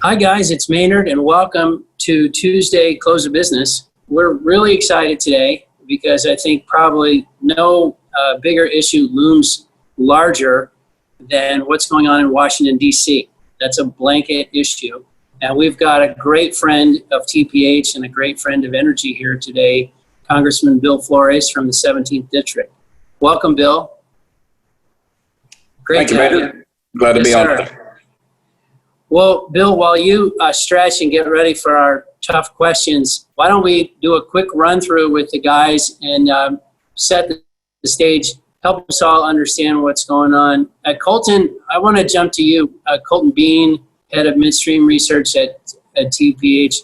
Hi guys, it's Maynard and welcome to Tuesday Close of Business. We're really excited today because I think probably no bigger issue looms larger than what's going on in Washington, D.C. That's a blanket issue. And we've got a great friend of TPH and a great friend of energy here today, Congressman Bill Flores from the 17th District. Welcome, Bill. Great. Thank you, Maynard. Glad to be on. Well, Bill, while you stretch and get ready for our tough questions, why don't we do a quick run through with the guys and set the stage, help us all understand what's going on. Colton, I want to jump to you. Colton Bean, head of midstream research at TPH.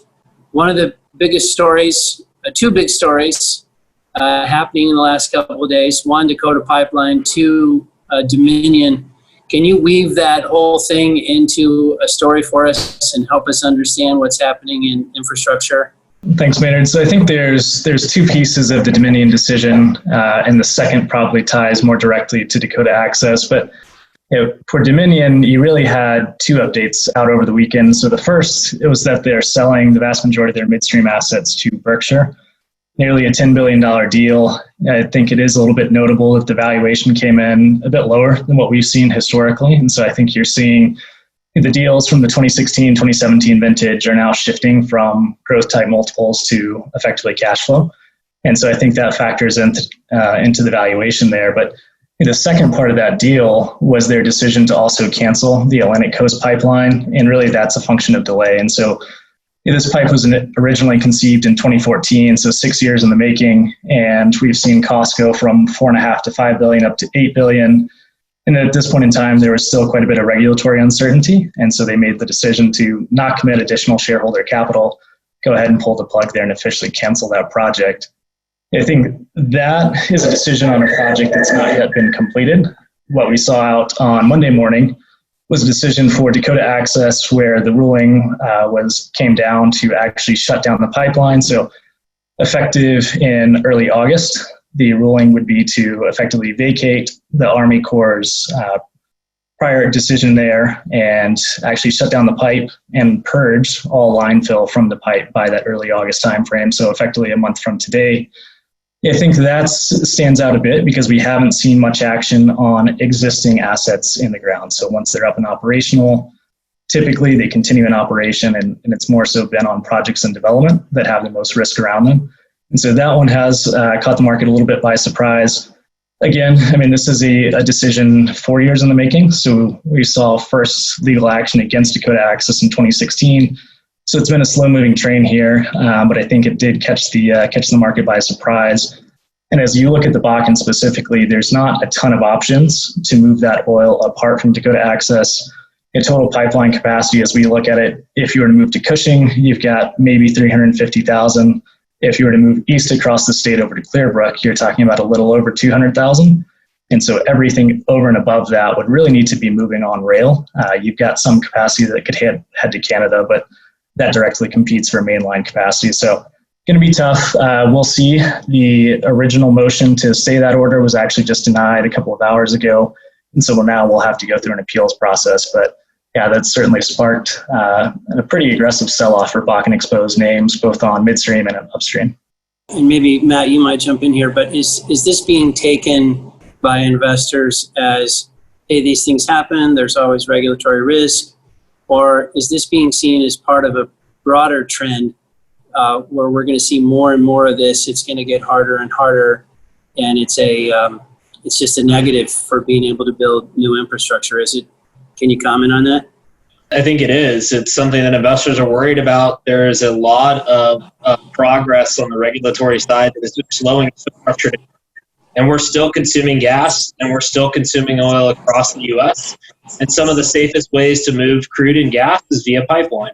One of the biggest stories, two big stories happening in the last couple of days, one, Dakota Pipeline, two, Dominion. Can you weave that whole thing into a story for us and help us understand what's happening in infrastructure? Thanks, Maynard. So I think there's two pieces of the Dominion decision, and the second probably ties more directly to Dakota Access. But for Dominion, you really had two updates out over the weekend. So the first, it was that they're selling the vast majority of their midstream assets to Berkshire. Nearly a $10 billion deal. I think it is a little bit notable that the valuation came in a bit lower than what we've seen historically. And so I think you're seeing the deals from the 2016, 2017 vintage are now shifting from growth type multiples to effectively cash flow. And so I think that factors into the valuation there. But the second part of that deal was their decision to also cancel the Atlantic Coast Pipeline. And really that's a function of delay. And so this pipe was originally conceived in 2014, so 6 years in the making, and we've seen costs go from $4.5 to $5 billion up to $8 billion. And at this point in time, there was still quite a bit of regulatory uncertainty, and so they made the decision to not commit additional shareholder capital, go ahead and pull the plug there and officially cancel that project. I think that is a decision on a project that's not yet been completed. What we saw out on Monday morning was a decision for Dakota Access where the ruling came down to actually shut down the pipeline. So effective in early August, the ruling would be to effectively vacate the Army Corps' prior decision there and actually shut down the pipe and purge all line fill from the pipe by that early August timeframe. So effectively a month from today. I think that stands out a bit because we haven't seen much action on existing assets in the ground. So once they're up and operational, typically they continue in operation, and it's more so been on projects in development that have the most risk around them. And so that one has caught the market a little bit by surprise. Again, I mean, this is a decision 4 years in the making. So we saw first legal action against Dakota Access in 2016. So it's been a slow-moving train here, but I think it did catch the market by surprise. And as you look at the Bakken specifically, there's not a ton of options to move that oil apart from Dakota Access. In total pipeline capacity, as we look at it, if you were to move to Cushing, you've got maybe 350,000. If you were to move east across the state over to Clearbrook, you're talking about a little over 200,000. And so everything over and above that would really need to be moving on rail. You've got some capacity that could head to Canada, but that directly competes for mainline capacity. So going to be tough. We'll see. The original motion to stay that order was actually just denied a couple of hours ago. And so now we'll have to go through an appeals process. But yeah, that's certainly sparked a pretty aggressive sell-off for Bakken exposed names, both on midstream and upstream. And maybe, Matt, you might jump in here, but is this being taken by investors as, hey, these things happen, there's always regulatory risk? Or is this being seen as part of a broader trend where we're going to see more and more of this? It's going to get harder and harder, and it's just a negative for being able to build new infrastructure. Is it? Can you comment on that? I think it is. It's something that investors are worried about. There is a lot of progress on the regulatory side that is slowing infrastructure down. And we're still consuming gas, and we're still consuming oil across the U.S. And some of the safest ways to move crude and gas is via pipeline.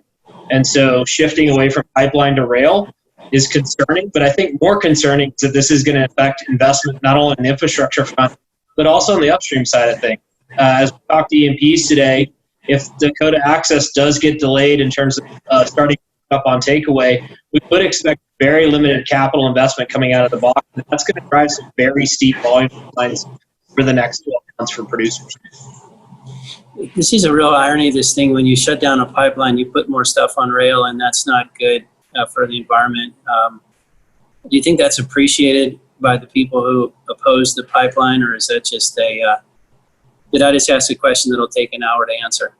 And so shifting away from pipeline to rail is concerning, but I think more concerning is that this is going to affect investment not only in the infrastructure front, but also on the upstream side of things. As we talked to E&Ps today, if Dakota Access does get delayed in terms of starting up on takeaway, we would expect very limited capital investment coming out of the box. And that's going to drive some very steep volume declines for the next 12 months for producers. This is a real irony of this thing. When you shut down a pipeline, you put more stuff on rail, and that's not good for the environment. Do you think that's appreciated by the people who oppose the pipeline, or is that just did I just ask a question that'll take an hour to answer?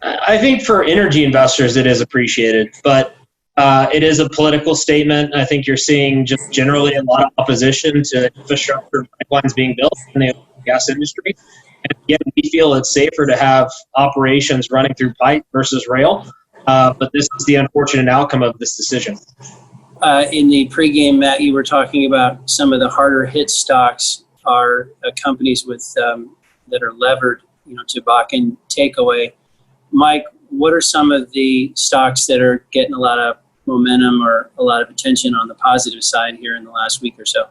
I think for energy investors, it is appreciated, but it is a political statement. I think you're seeing just generally a lot of opposition to infrastructure pipelines being built in the oil and gas industry. And again, we feel it's safer to have operations running through pipe versus rail, but this is the unfortunate outcome of this decision. In the pregame, Matt, you were talking about some of the harder hit stocks are companies with that are levered, to Bakken takeaway. Mike, what are some of the stocks that are getting a lot of momentum or a lot of attention on the positive side here in the last week or so?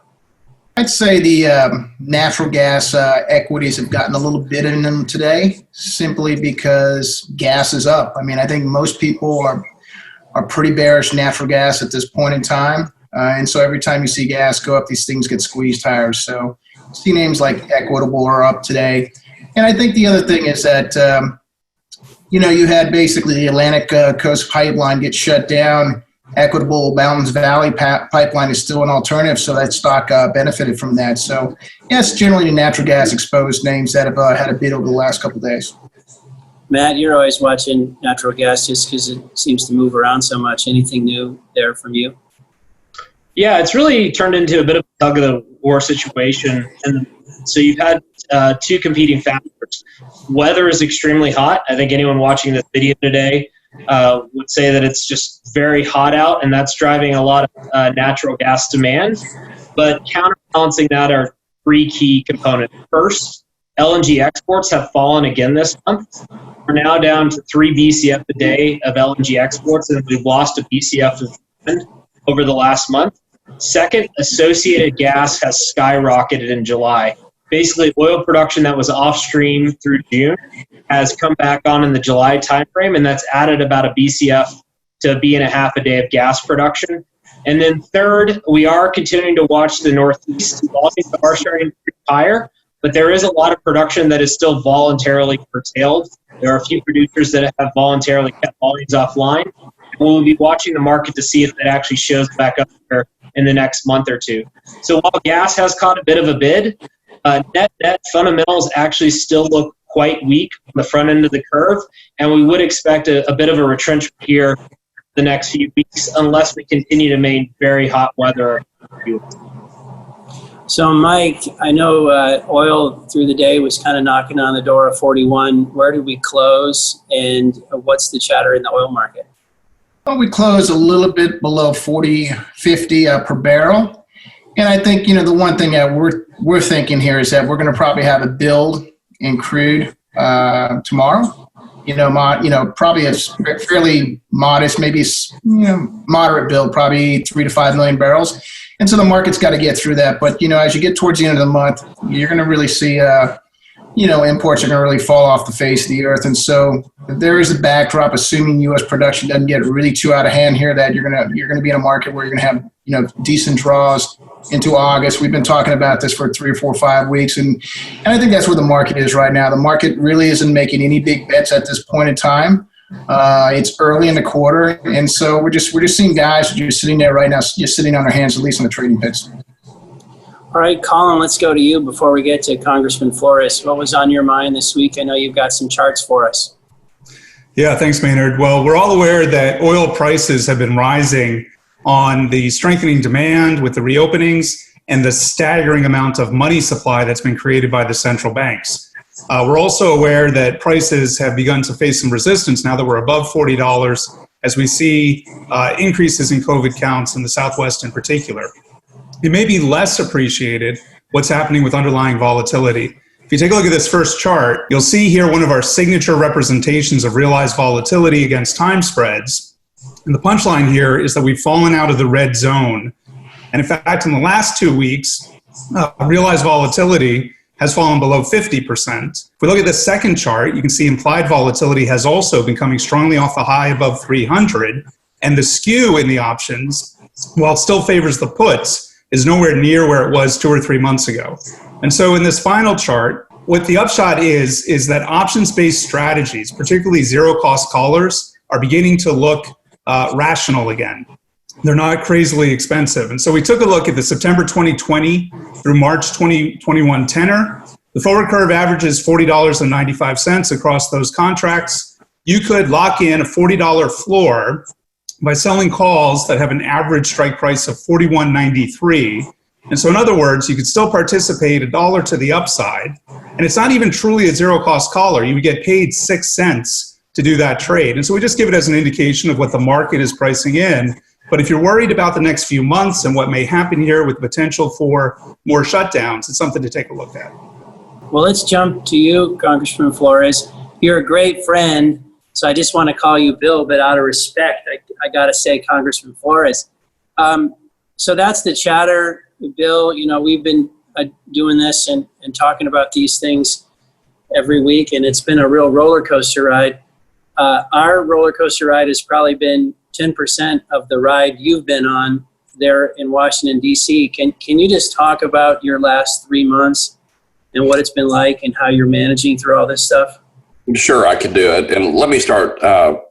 I'd say the natural gas equities have gotten a little bit in them today, simply because gas is up. I mean, I think most people are pretty bearish natural gas at this point in time. And so every time you see gas go up, these things get squeezed higher. So see names like Equitable are up today. And I think the other thing is that, you had basically the Atlantic Coast Pipeline get shut down. Equitable Mountains Valley Pipeline is still an alternative, so that stock benefited from that. So, yes, generally the natural gas exposed names that have had a bid over the last couple of days. Matt, you're always watching natural gas just because it seems to move around so much. Anything new there from you? Yeah, it's really turned into a bit of a tug-of-the-war situation. And so you've had two competing factors. Weather is extremely hot. I think anyone watching this video today would say that it's just very hot out, and that's driving a lot of natural gas demand. But counterbalancing that are three key components. First, LNG exports have fallen again this month. We're now down to 3 BCF a day of LNG exports, and we've lost a BCF of demand over the last month. Second, associated gas has skyrocketed in July. Basically, oil production that was off stream through June has come back on in the July timeframe, and that's added about a BCF to a B.5 a day of gas production. And then third, we are continuing to watch the Northeast. Volumes are starting to creep higher, but there is a lot of production that is still voluntarily curtailed. There are a few producers that have voluntarily kept volumes offline. We'll be watching the market to see if that actually shows back up there in the next month or two. So while gas has caught a bit of a bid, net fundamentals actually still look quite weak on the front end of the curve, and we would expect a bit of a retrenchment here the next few weeks unless we continue to maintain very hot weather. So, Mike, I know oil through the day was kind of knocking on the door of 41. Where did we close, and what's the chatter in the oil market? Well, we closed a little bit below 40.50 per barrel. And I think, the one thing that we're thinking here is that we're going to probably have a build in crude tomorrow. Probably a fairly modest, maybe moderate build, probably 3 to 5 million barrels. And so the market's got to get through that. But, as you get towards the end of the month, you're going to really see, imports are going to really fall off the face of the earth. And so there is a backdrop, assuming U.S. production doesn't get really too out of hand here, that you're going to be in a market where you're going to have, decent draws into August. We've been talking about this for 3 or 4 or 5 weeks. And I think that's where the market is right now. The market really isn't making any big bets at this point in time. It's early in the quarter. And so we're just seeing guys just sitting there right now, just sitting on their hands, at least on the trading pits. All right, Colin, let's go to you before we get to Congressman Flores. What was on your mind this week? I know you've got some charts for us. Yeah, thanks, Maynard. Well, we're all aware that oil prices have been rising on the strengthening demand with the reopenings and the staggering amount of money supply that's been created by the central banks. We're also aware that prices have begun to face some resistance now that we're above $40 as we see increases in COVID counts in the Southwest in particular. It may be less appreciated what's happening with underlying volatility. If you take a look at this first chart, you'll see here one of our signature representations of realized volatility against time spreads. And the punchline here is that we've fallen out of the red zone. And in fact, in the last 2 weeks, realized volatility has fallen below 50%. If we look at the second chart, you can see implied volatility has also been coming strongly off the high above 300. And the skew in the options, while it still favors the puts, is nowhere near where it was 2 or 3 months ago. And so in this final chart, what the upshot is that options-based strategies, particularly zero-cost collars, are beginning to look rational again. They're not crazily expensive. And so we took a look at the September 2020 through March 2021 tenor. The forward curve averages $40.95 across those contracts. You could lock in a $40 floor by selling calls that have an average strike price of $41.93. And so in other words, you could still participate $1 to the upside. And it's not even truly a zero-cost collar. You would get paid 6 cents to do that trade. And so we just give it as an indication of what the market is pricing in. But if you're worried about the next few months and what may happen here with potential for more shutdowns, it's something to take a look at. Well, let's jump to you, Congressman Flores. You're a great friend, so I just want to call you Bill, but out of respect, I got to say Congressman Flores. So that's the chatter, Bill. You know, we've been doing this and talking about these things every week, and it's been a real roller coaster ride. Our roller coaster ride has probably been 10% of the ride you've been on there in Washington, D.C. Can you just talk about your last 3 months and what it's been like and how you're managing through all this stuff? Sure, I can do it. And let me start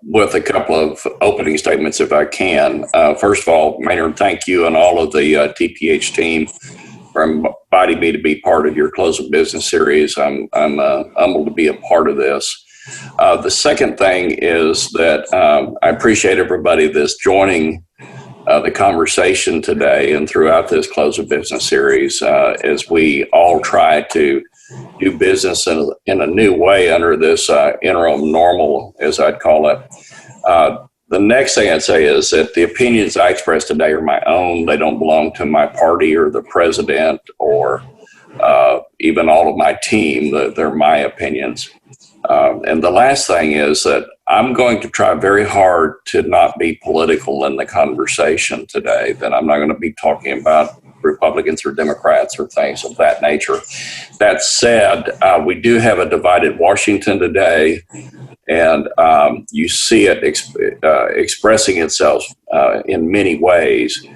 with a couple of opening statements if I can. First of all, Maynard, thank you and all of the TPH team for inviting me to be part of your Close of Business series. I'm humbled to be a part of this. The second thing is that I appreciate everybody that's joining the conversation today and throughout this Close of Business series as we all try to do business in a new way under this interim normal, as I'd call it. The next thing I'd say is that the opinions I express today are my own. They don't belong to my party or the president or even all of my team. They're my opinions. And the last thing is that I'm going to try very hard to not be political in the conversation today, that I'm not going to be talking about Republicans or Democrats or things of that nature. That said, we do have a divided Washington today, and you see it expressing itself in many ways.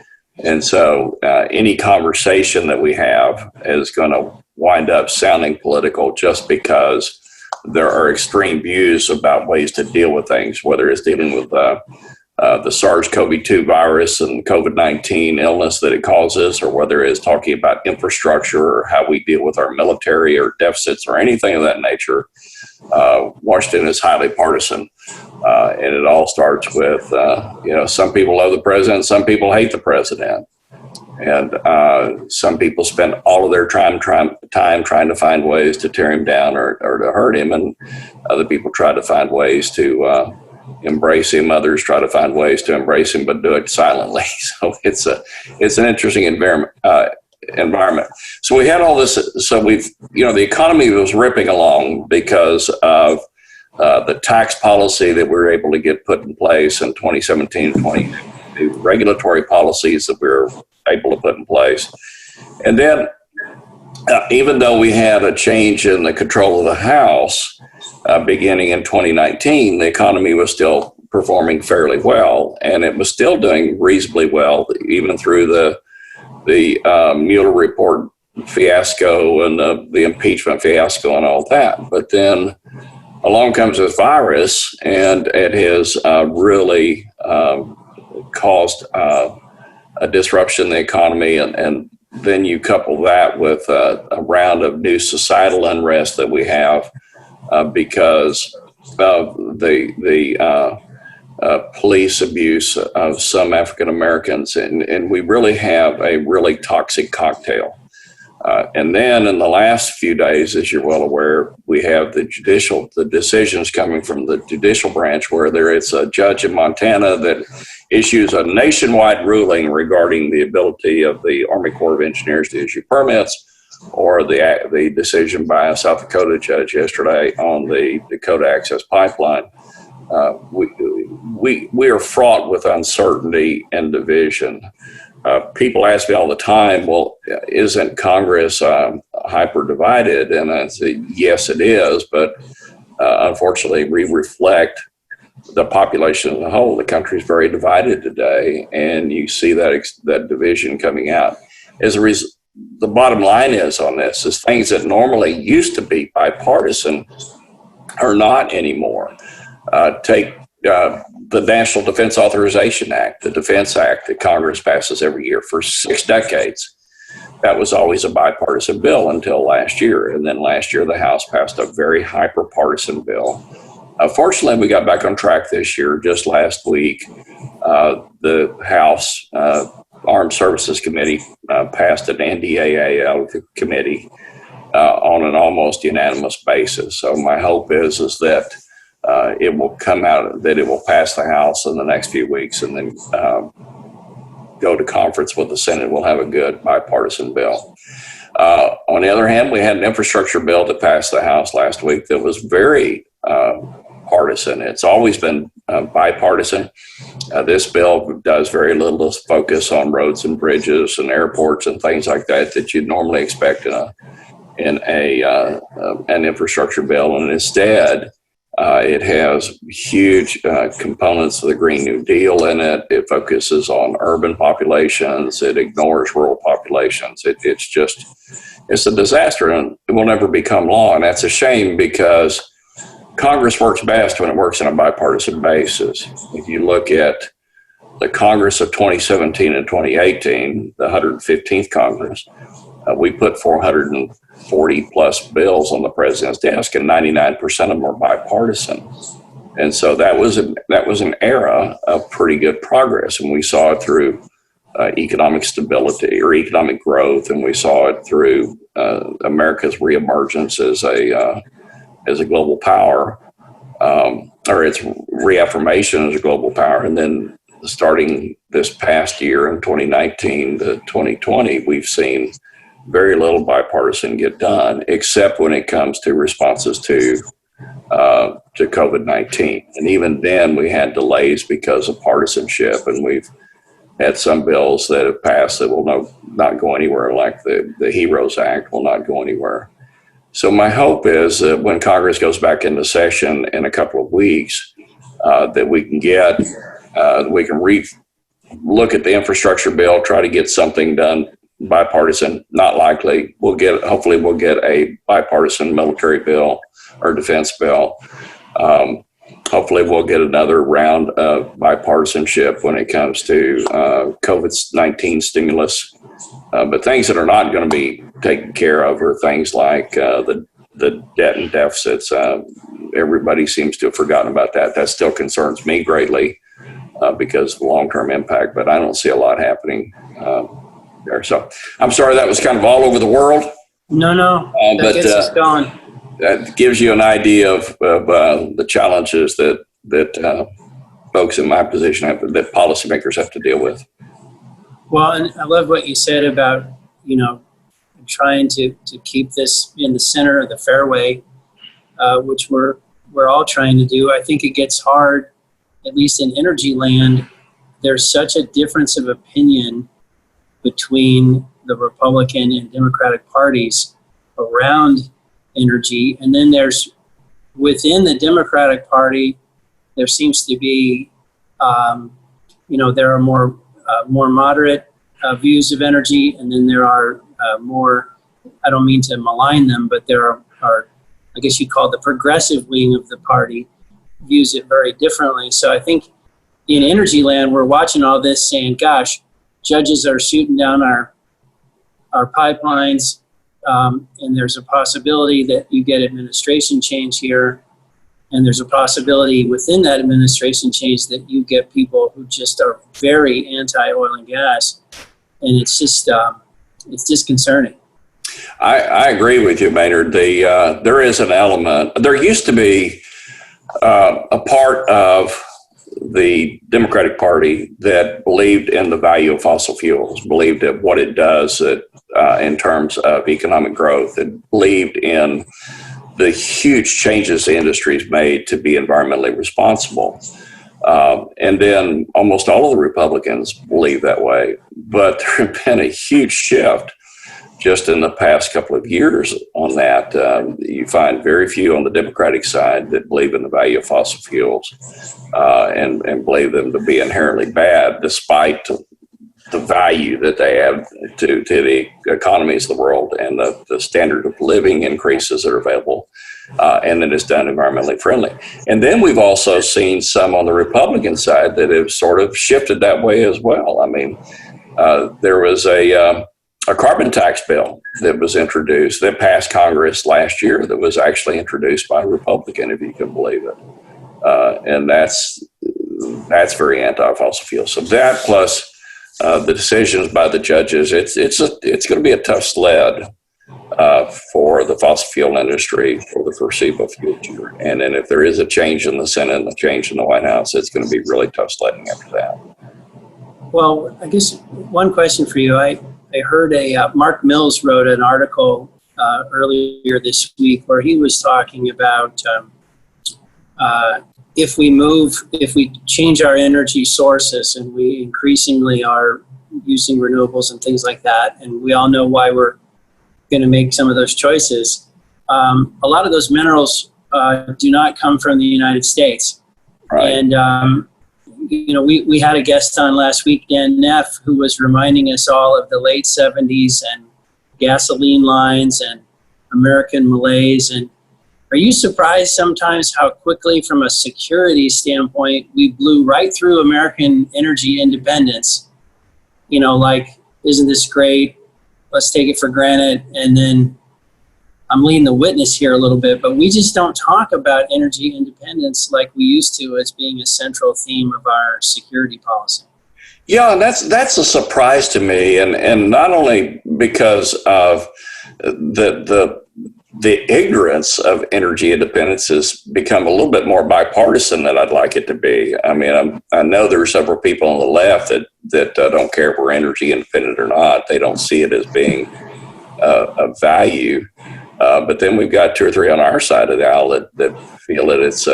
And so any conversation that we have is going to wind up sounding political just because there are extreme views about ways to deal with things, whether it's dealing with the SARS-CoV-2 virus and COVID-19 illness that it causes, or whether it's talking about infrastructure or how we deal with our military or deficits or anything of that nature. Washington is highly partisan, and it all starts with, some people love the president, some people hate the president. And some people spend all of their time trying to find ways to tear him down or to hurt him, and other people try to find ways to embrace him. Others try to find ways to embrace him, but do it silently. So it's an interesting environment. So we had all this. So the economy was ripping along because of the tax policy that we were able to get put in place in 2017, the regulatory policies that we were able to put in place. And then even though we had a change in the control of the House beginning in 2019, the economy was still performing fairly well, and it was still doing reasonably well, even through the Mueller report fiasco and the impeachment fiasco and all that. But then along comes this virus, and it has really caused a disruption in the economy, and then you couple that with a round of new societal unrest that we have because of the police abuse of some African Americans, and we really have a really toxic cocktail. And then in the last few days, as you're well aware, we have the decisions coming from the judicial branch, where there is a judge in Montana that issues a nationwide ruling regarding the ability of the Army Corps of Engineers to issue permits, or the decision by a South Dakota judge yesterday on the Dakota Access Pipeline. We are fraught with uncertainty and division. People ask me all the time, well, isn't Congress hyper divided? And I say, yes, it is. But unfortunately, we reflect the population as a whole. The country is very divided today, and you see that division coming out. the bottom line is on this is things that normally used to be bipartisan are not anymore. Take the National Defense Authorization Act, the Defense Act that Congress passes every year for 6 decades. That was always a bipartisan bill until last year. And then last year, the House passed a very hyper-partisan bill. Fortunately, we got back on track this year. Just last week, the House Armed Services Committee passed an NDAA committee on an almost unanimous basis. So my hope is that it will come out, that it will pass the House in the next few weeks and then go to conference with the Senate. We'll have a good bipartisan bill. On the other hand, we had an infrastructure bill that passed the House last week that was very partisan. It's always been bipartisan. This bill does very little to focus on roads and bridges and airports and things like that you'd normally expect in an infrastructure bill. And instead, it has huge components of the Green New Deal in it. It focuses on urban populations. It ignores rural populations. It's a disaster, and it will never become law. And that's a shame because Congress works best when it works on a bipartisan basis. If you look at the Congress of 2017 and 2018, the 115th Congress, we put 440 plus bills on the president's desk, and 99% of them were bipartisan. And so that was an era of pretty good progress, and we saw it through economic stability or economic growth, and we saw it through America's reemergence as a global power, or its reaffirmation as a global power. And then starting this past year in 2019 to 2020, we've seen very little bipartisan get done, except when it comes to responses to COVID-19. And even then we had delays because of partisanship, and we've had some bills that have passed that will not go anywhere, like the HEROES Act will not go anywhere. So my hope is that when Congress goes back into session in a couple of weeks, that we can look at the infrastructure bill, try to get something done bipartisan. Not likely. Hopefully we'll get a bipartisan military bill or defense bill. Hopefully we'll get another round of bipartisanship when it comes to COVID-19 stimulus. But things that are not going to be taken care of are things like the debt and deficits. Everybody seems to have forgotten about that. That still concerns me greatly because of the long-term impact, but I don't see a lot happening there. So I'm sorry that was kind of all over the world. No, that gets us going. That gives you an idea of the challenges that folks in my position that policymakers have to deal with. Well, and I love what you said about, trying to keep this in the center of the fairway, which we're all trying to do. I think it gets hard, at least in energy land. There's such a difference of opinion between the Republican and Democratic parties around energy. And then there's, within the Democratic Party, there seems to be, there are more moderate views of energy, and then there are more, I don't mean to malign them, but there are, I guess you'd call the progressive wing of the party views it very differently. So I think in energy land, we're watching all this saying, gosh, judges are shooting down our pipelines, and there's a possibility that you get administration change here, and there's a possibility within that administration change that you get people who just are very anti-oil and gas, and it's just disconcerting. I agree with you, Maynard. There is an element. There used to be a part of the Democratic Party that believed in the value of fossil fuels, believed in what it does in terms of economic growth, and believed in the huge changes the industry's made to be environmentally responsible. And then almost all of the Republicans believe that way. But there have been a huge shift just in the past couple of years on that. You find very few on the Democratic side that believe in the value of fossil fuels and believe them to be inherently bad, despite the value that they add to the economies of the world, and the standard of living increases that are available, and that it's done environmentally friendly. And then we've also seen some on the Republican side that have sort of shifted that way as well. I mean, there was a carbon tax bill that was introduced that passed Congress last year that was actually introduced by a Republican, if you can believe it. And that's very anti-fossil fuel. So that plus the decisions by the judges, it's going to be a tough sled for the fossil fuel industry for the foreseeable future. And then if there is a change in the Senate and a change in the White House, it's going to be really tough sledding after that. Well, I guess one question for you. I heard Mark Mills wrote an article earlier this week where he was talking about if we change our energy sources and we increasingly are using renewables and things like that, and we all know why we're going to make some of those choices, a lot of those minerals do not come from the United States. Right. And, we had a guest on last week, Dan Neff, who was reminding us all of the late 70s and gasoline lines and American malaise. And are you surprised sometimes how quickly, from a security standpoint, we blew right through American energy independence? Like, isn't this great? Let's take it for granted. And then I'm leading the witness here a little bit, but we just don't talk about energy independence like we used to as being a central theme of our security policy. Yeah, and that's a surprise to me, and not only because of the ignorance of energy independence has become a little bit more bipartisan than I'd like it to be. I mean, I know there are several people on the left that don't care if we're energy independent or not. They don't see it as being a value. But then we've got 2 or 3 on our side of the aisle that feel that it's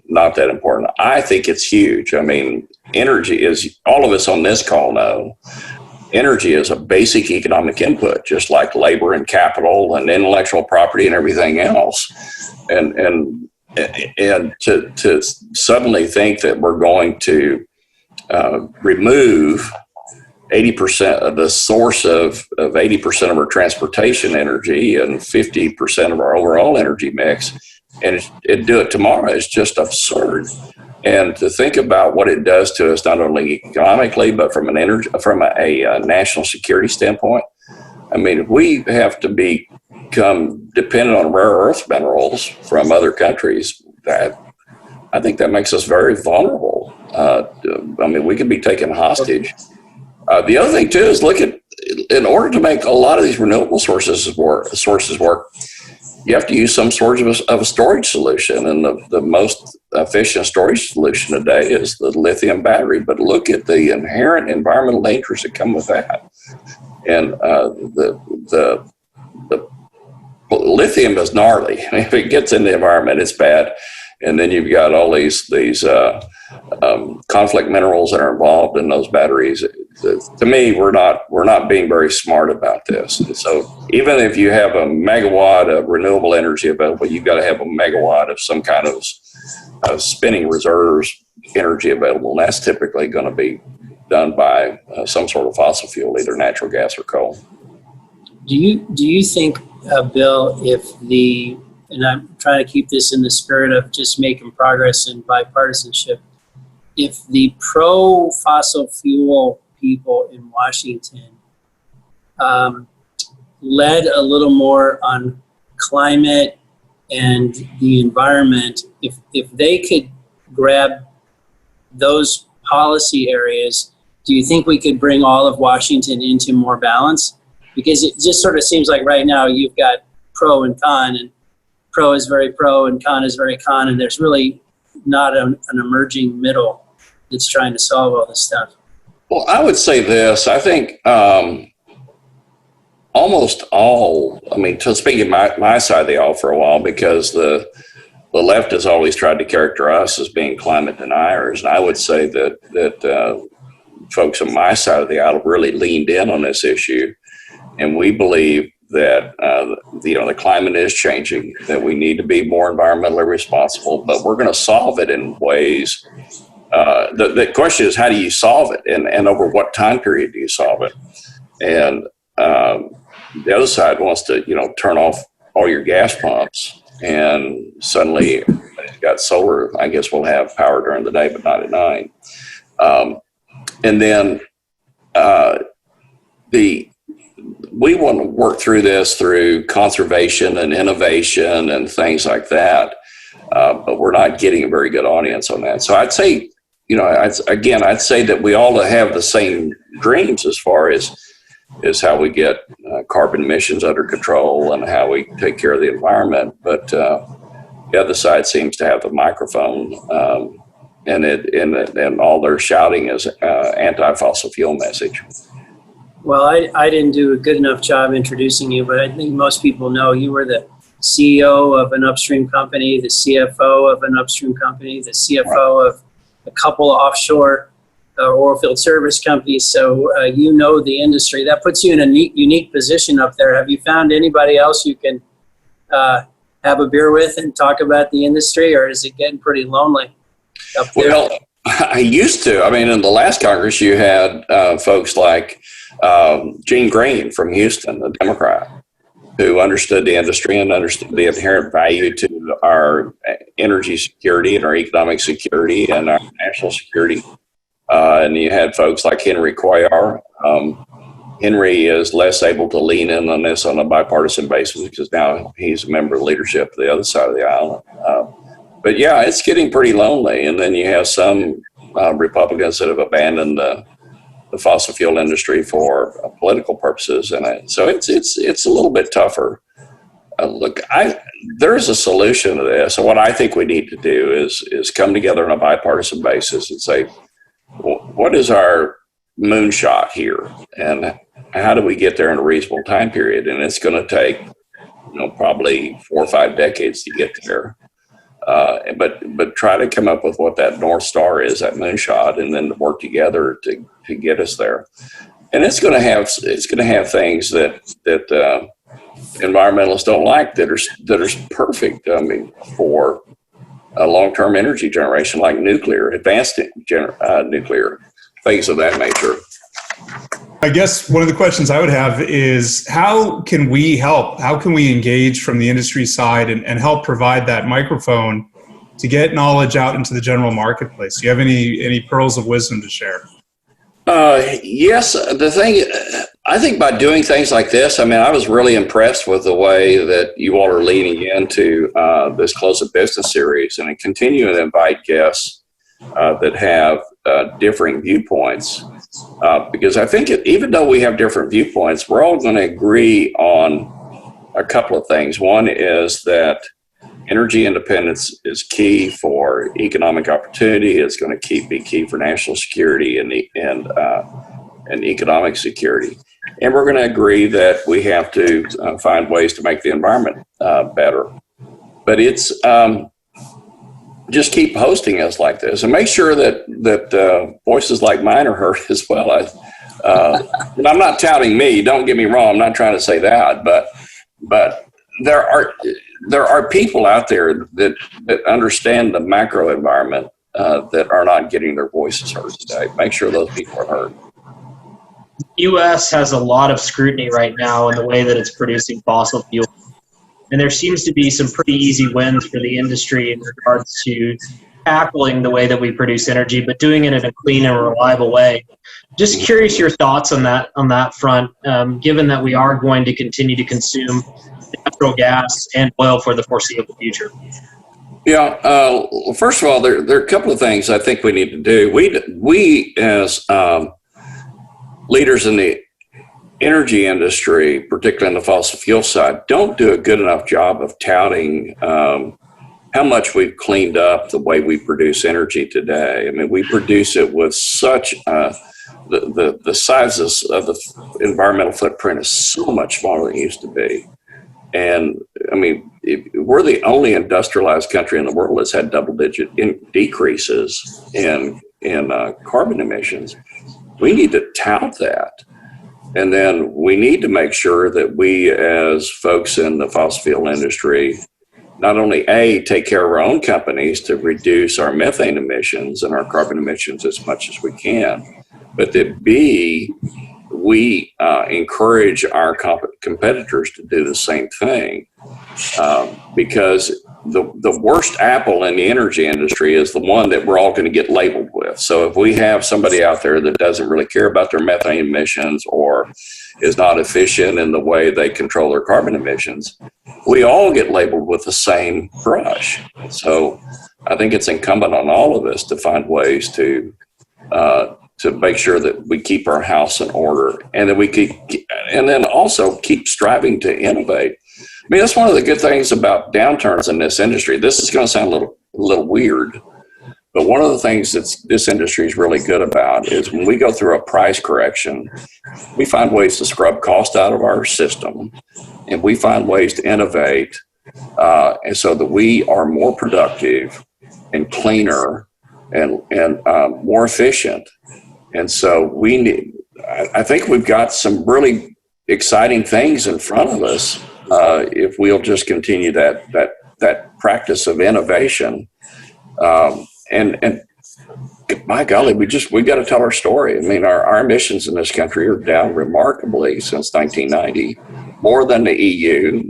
not that important. I think it's huge. I mean, energy is, all of us on this call know, energy is a basic economic input, just like labor and capital and intellectual property and everything else. And to suddenly think that we're going to remove 80% of the source of 80% of our transportation energy and 50% of our overall energy mix, and do it tomorrow is just absurd. And to think about what it does to us, not only economically, but from a national security standpoint. I mean, if we have to become dependent on rare earth minerals from other countries, I think that makes us very vulnerable. I mean, we could be taken hostage. The other thing too is in order to make a lot of these renewable sources work, you have to use some sort of a storage solution, and the most efficient storage solution today is the lithium battery. But look at the inherent environmental dangers that come with that, and the lithium is gnarly. If it gets in the environment, it's bad. And then you've got all these conflict minerals that are involved in those batteries. To me, we're not being very smart about this. And so even if you have a megawatt of renewable energy available, you've got to have a megawatt of some kind of spinning reserves energy available. And that's typically going to be done by some sort of fossil fuel, either natural gas or coal. Do you think, Bill, and I'm trying to keep this in the spirit of just making progress and bipartisanship, if the pro-fossil fuel people in Washington led a little more on climate and the environment, if they could grab those policy areas, do you think we could bring all of Washington into more balance? Because it just sort of seems like right now you've got pro and con, and pro is very pro and con is very con, and there's really not an emerging middle that's trying to solve all this stuff. Well, I would say this. I think almost all, to speak of my side of the aisle for a while, because the left has always tried to characterize us as being climate deniers. And I would say that folks on my side of the aisle really leaned in on this issue. And we believe that the climate is changing, that we need to be more environmentally responsible, but we're going to solve it in ways the question is, how do you solve it, and over what time period do you solve it? And the other side wants to, turn off all your gas pumps, and suddenly everybody's got solar. I guess we'll have power during the day, but not at night. And then we want to work through this through conservation and innovation and things like that, but we're not getting a very good audience on that. So I'd say, I'd say that we all have the same dreams as far as how we get carbon emissions under control and how we take care of the environment. But the other side seems to have the microphone, and all they're shouting is anti-fossil fuel message. Well, I didn't do a good enough job introducing you, but I think most people know you were the CEO of an upstream company, the CFO of an upstream company, the CFO of a couple of offshore oil field service companies. So you know the industry. That puts you in a unique position up there. Have you found anybody else you can have a beer with and talk about the industry, or is it getting pretty lonely up there? Well, I used to. I mean, in the last Congress, you had folks like Gene Green from Houston, a Democrat, who understood the industry and understood the inherent value to our energy security and our economic security and our national security. And you had folks like Henry Cuellar. Henry is less able to lean in on this on a bipartisan basis because now he's a member of leadership of the other side of the aisle. But yeah, it's getting pretty lonely. And then you have some Republicans that have abandoned the fossil fuel industry for political purposes, and so it's a little bit tougher. Look, there's a solution to this, and what I think we need to do is come together on a bipartisan basis and say, what is our moonshot here, and how do we get there in a reasonable time period? And it's going to take, probably 4 or 5 decades to get there. But try to come up with what that North Star is, that moonshot, and then work together to get us there. And it's going to have things that environmentalists don't like that are perfect. I mean, for a long-term energy generation like nuclear, advanced nuclear, things of that nature. I guess one of the questions I would have is, how can we help? How can we engage from the industry side and help provide that microphone to get knowledge out into the general marketplace? Do you have any pearls of wisdom to share? Yes. I think by doing things like this, I mean, I was really impressed with the way that you all are leaning into this Close of Business series and continuing to invite guests that have differing viewpoints. Because I think even though we have different viewpoints, we're all going to agree on a couple of things. One is that energy independence is key for economic opportunity. It's going to be key for national security and economic security. And we're going to agree that we have to find ways to make the environment better. But it's just keep hosting us like this, and make sure that voices like mine are heard as well. And I'm not touting me. Don't get me wrong. I'm not trying to say that, but there are people out there that understand the macro environment that are not getting their voices heard today. Make sure those people are heard. The U.S. has a lot of scrutiny right now in the way that it's producing fossil fuels. And there seems to be some pretty easy wins for the industry in regards to tackling the way that we produce energy, but doing it in a clean and reliable way. Just curious your thoughts on that front, given that we are going to continue to consume natural gas and oil for the foreseeable future. Yeah. First of all, there are a couple of things I think we need to do. We as leaders in the energy industry, particularly on the fossil fuel side, don't do a good enough job of touting how much we've cleaned up the way we produce energy today. I mean, we produce it with such the sizes of the environmental footprint is so much smaller than it used to be. And I mean, we're the only industrialized country in the world that's had double-digit decreases in carbon emissions. We need to tout that. And then we need to make sure that we, as folks in the fossil fuel industry, not only A, take care of our own companies to reduce our methane emissions and our carbon emissions as much as we can, but that B, we encourage our competitors to do the same thing, because the worst apple in the energy industry is the one that we're all going to get labeled with. So if we have somebody out there that doesn't really care about their methane emissions or is not efficient in the way they control their carbon emissions, we all get labeled with the same brush. So I think it's incumbent on all of us to find ways to make sure that we keep our house in order, and that we and then also keep striving to innovate. I mean, that's one of the good things about downturns in this industry. This is going to sound a little weird, but one of the things that this industry is really good about is when we go through a price correction, we find ways to scrub cost out of our system, and we find ways to innovate, and so that we are more productive and cleaner and more efficient. And so I think we've got some really exciting things in front of us if we'll just continue that practice of innovation. And my golly, we got to tell our story. I mean, our emissions in this country are down remarkably since 1990, more than the EU.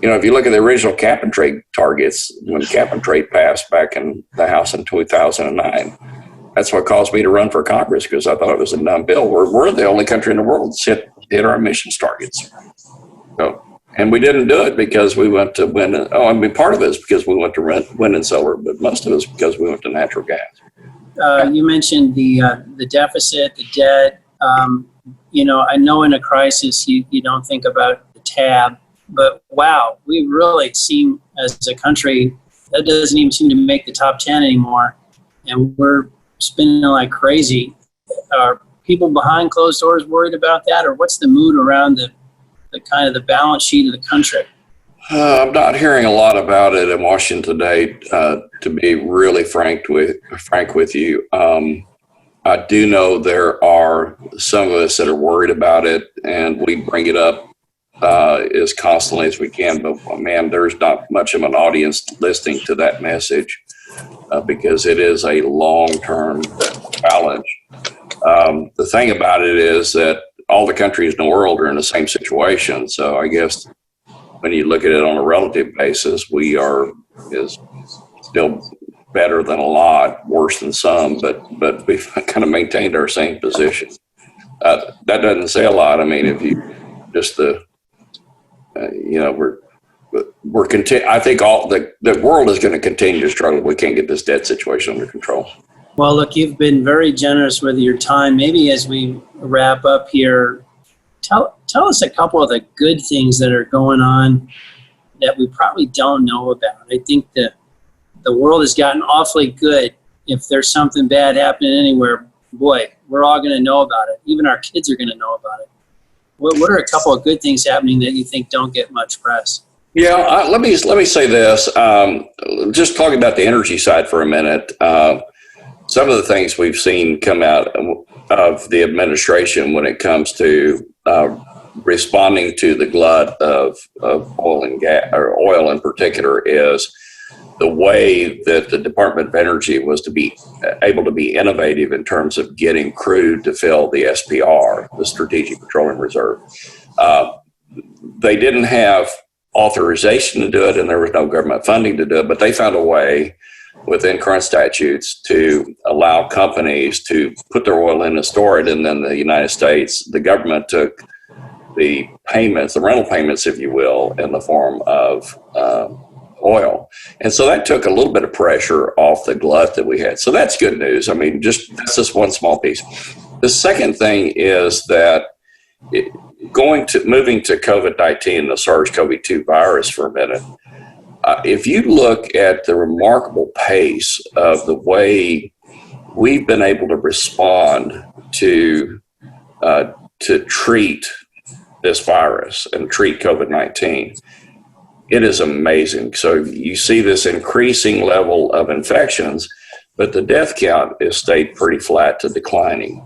If you look at the original cap and trade targets, when cap and trade passed back in the House in 2009, that's what caused me to run for Congress, because I thought it was a dumb bill. We're the only country in the world that's hit our emissions targets. So, and we didn't do it because we went to wind. Part of it is because we went to wind and solar, but most of it is because we went to natural gas. You mentioned the deficit, the debt. I know in a crisis you don't think about the tab, but wow, we really seem as a country that doesn't even seem to make the top 10 anymore, and we're spending like crazy. Are people behind closed doors worried about that, or what's the mood around the kind of the balance sheet of the country? I'm not hearing a lot about it in Washington today, to be really frank with you. I do know there are some of us that are worried about it, and we bring it up as constantly as we can. But man, there's not much of an audience listening to that message because it is a long-term challenge. The thing about it is that all the countries in the world are in the same situation. So I guess when you look at it on a relative basis, we are still better than a lot, worse than some, but we've kind of maintained our same position. That doesn't say a lot. I mean, if you just we're I think the world is going to continue to struggle. We can't get this debt situation under control. Well, look, you've been very generous with your time. Maybe as we wrap up here, tell us a couple of the good things that are going on that we probably don't know about. I think that the world has gotten awfully good. If there's something bad happening anywhere, boy, we're all going to know about it. Even our kids are going to know about it. What are a couple of good things happening that you think don't get much press? Yeah, let me say this. Just talking about the energy side for a minute. Some of the things we've seen come out of the administration when it comes to responding to the glut of oil and gas, or oil in particular, is the way that the Department of Energy was to be able to be innovative in terms of getting crude to fill the SPR, the Strategic Petroleum Reserve. They didn't have authorization to do it, and there was no government funding to do it, but they found a way within current statutes to allow companies to put their oil in and store it. And then the United States, the government took the payments, the rental payments, if you will, in the form of oil. And so that took a little bit of pressure off the glut that we had. So that's good news. I mean, that's just one small piece. The second thing is that moving to COVID-19, the SARS-CoV-2 virus for a minute, if you look at the remarkable pace of the way we've been able to respond to treat this virus and treat COVID-19, it is amazing. So you see this increasing level of infections, but the death count has stayed pretty flat to declining.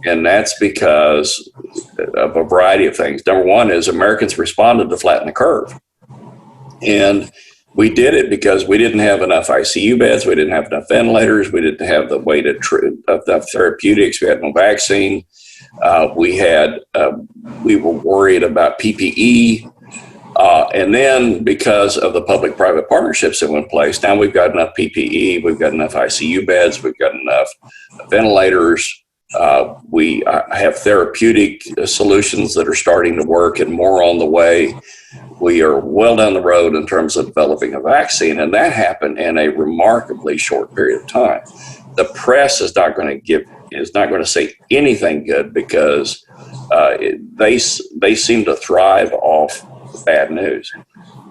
And that's because of a variety of things. Number one is Americans responded to flatten the curve. And we did it because we didn't have enough ICU beds, we didn't have enough ventilators, we didn't have the weight of therapeutics, we had no vaccine. We were worried about PPE. And then because of the public-private partnerships that went in place, now we've got enough PPE, we've got enough ICU beds, we've got enough ventilators. We have therapeutic solutions that are starting to work and more on the way. We are well down the road in terms of developing a vaccine, and that happened in a remarkably short period of time. The press is not going to say anything good because they seem to thrive off bad news.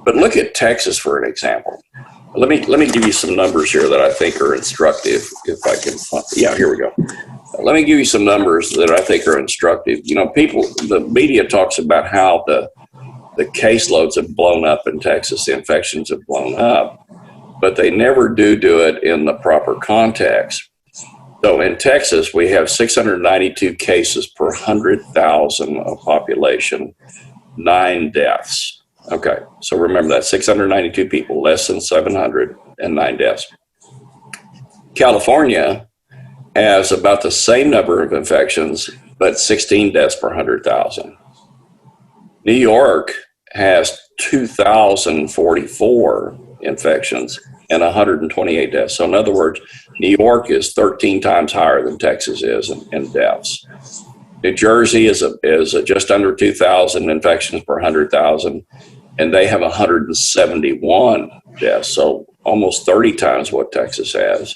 But look at Texas for an example. Let me give you some numbers here that I think are instructive. If I can, here we go. Let me give you some numbers that I think are instructive. You know, the media talks about how the caseloads have blown up in Texas, the infections have blown up, but they never do it in the proper context. So in Texas, we have 692 cases per 100,000 of population, 9 deaths. Okay, so remember that, 692 people, less than 700, and 9 deaths. California has about the same number of infections, but 16 deaths per 100,000. New York has 2,044 infections and 128 deaths. So in other words, New York is 13 times higher than Texas is in deaths. New Jersey is just under 2,000 infections per 100,000, and they have 171 deaths, so almost 30 times what Texas has.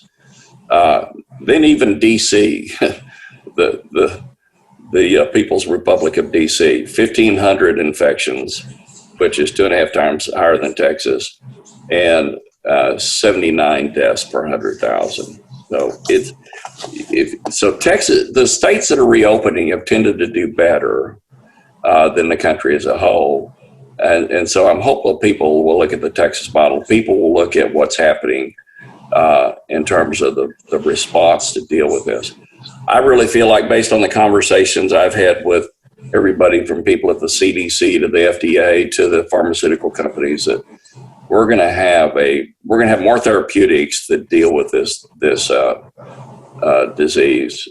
Then even D.C., the People's Republic of D.C., 1,500 infections, which is 2.5 times higher than Texas, and 79 deaths per 100,000. So Texas, the states that are reopening have tended to do better than the country as a whole. And so I'm hopeful people will look at the Texas model. People will look at what's happening in terms of the response to deal with this. I really feel like, based on the conversations I've had with everybody from people at the CDC to the FDA to the pharmaceutical companies, that we're going to have more therapeutics that deal with this disease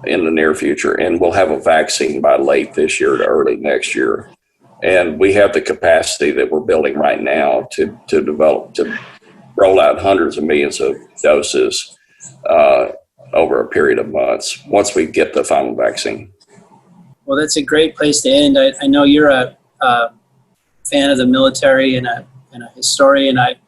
in the near future, and we'll have a vaccine by late this year to early next year. And we have the capacity that we're building right now to roll out hundreds of millions of doses over a period of months once we get the final vaccine. Well, that's a great place to end. I know you're a fan of the military and a historian. I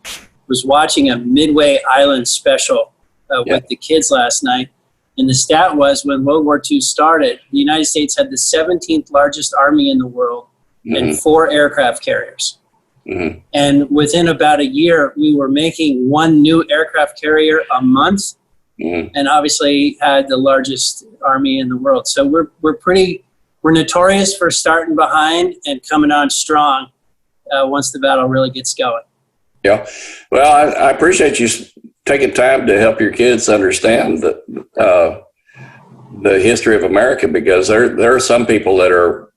was watching a Midway Island special with the kids last night, and the stat was, when World War II started, the United States had the 17th largest army in the world and 4 aircraft carriers. Mm-hmm. And within about a year, we were making 1 new aircraft carrier a month, and obviously had the largest army in the world. So we're notorious for starting behind and coming on strong once the battle really gets going. Yeah. Well, I appreciate you taking time to help your kids understand the history of America, because there are some people that are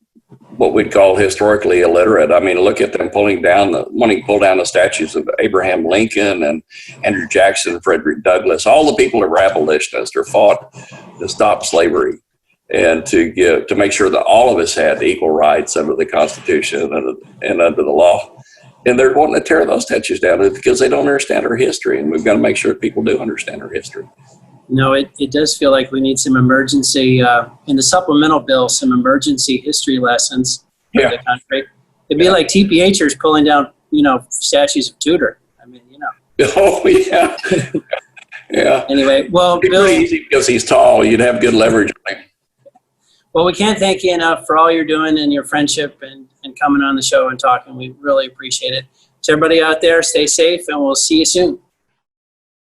what we'd call historically illiterate. I mean, look at them wanting to pull down the statues of Abraham Lincoln and Andrew Jackson, Frederick Douglass. All the people that were abolitionists or fought to stop slavery and to make sure that all of us had equal rights under the Constitution and under the law. And they're wanting to tear those statues down because they don't understand our history, and we've got to make sure that people do understand our history. No, it does feel like we need some emergency, in the supplemental bill, some emergency history lessons for the country. It'd be like TPHers pulling down, statues of Tudor. I mean, Oh, yeah. Yeah. Anyway, well, It'd be Bill, pretty easy because he's tall. You'd have good leverage on him. well, we can't thank you enough for all you're doing and your friendship and coming on the show and talking. We really appreciate it. To everybody out there, stay safe, and we'll see you soon.